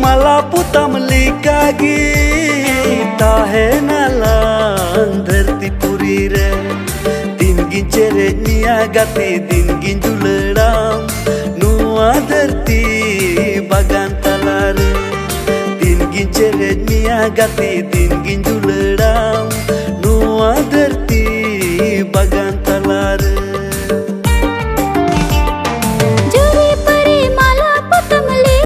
Malah putam likagi tahena lang धरती पुरी रे दिन गिन चेरे निया गाती दिन गिन जुलड़ाम नुआ धरती बागान तला रे दिन गिन चेरे निया गाती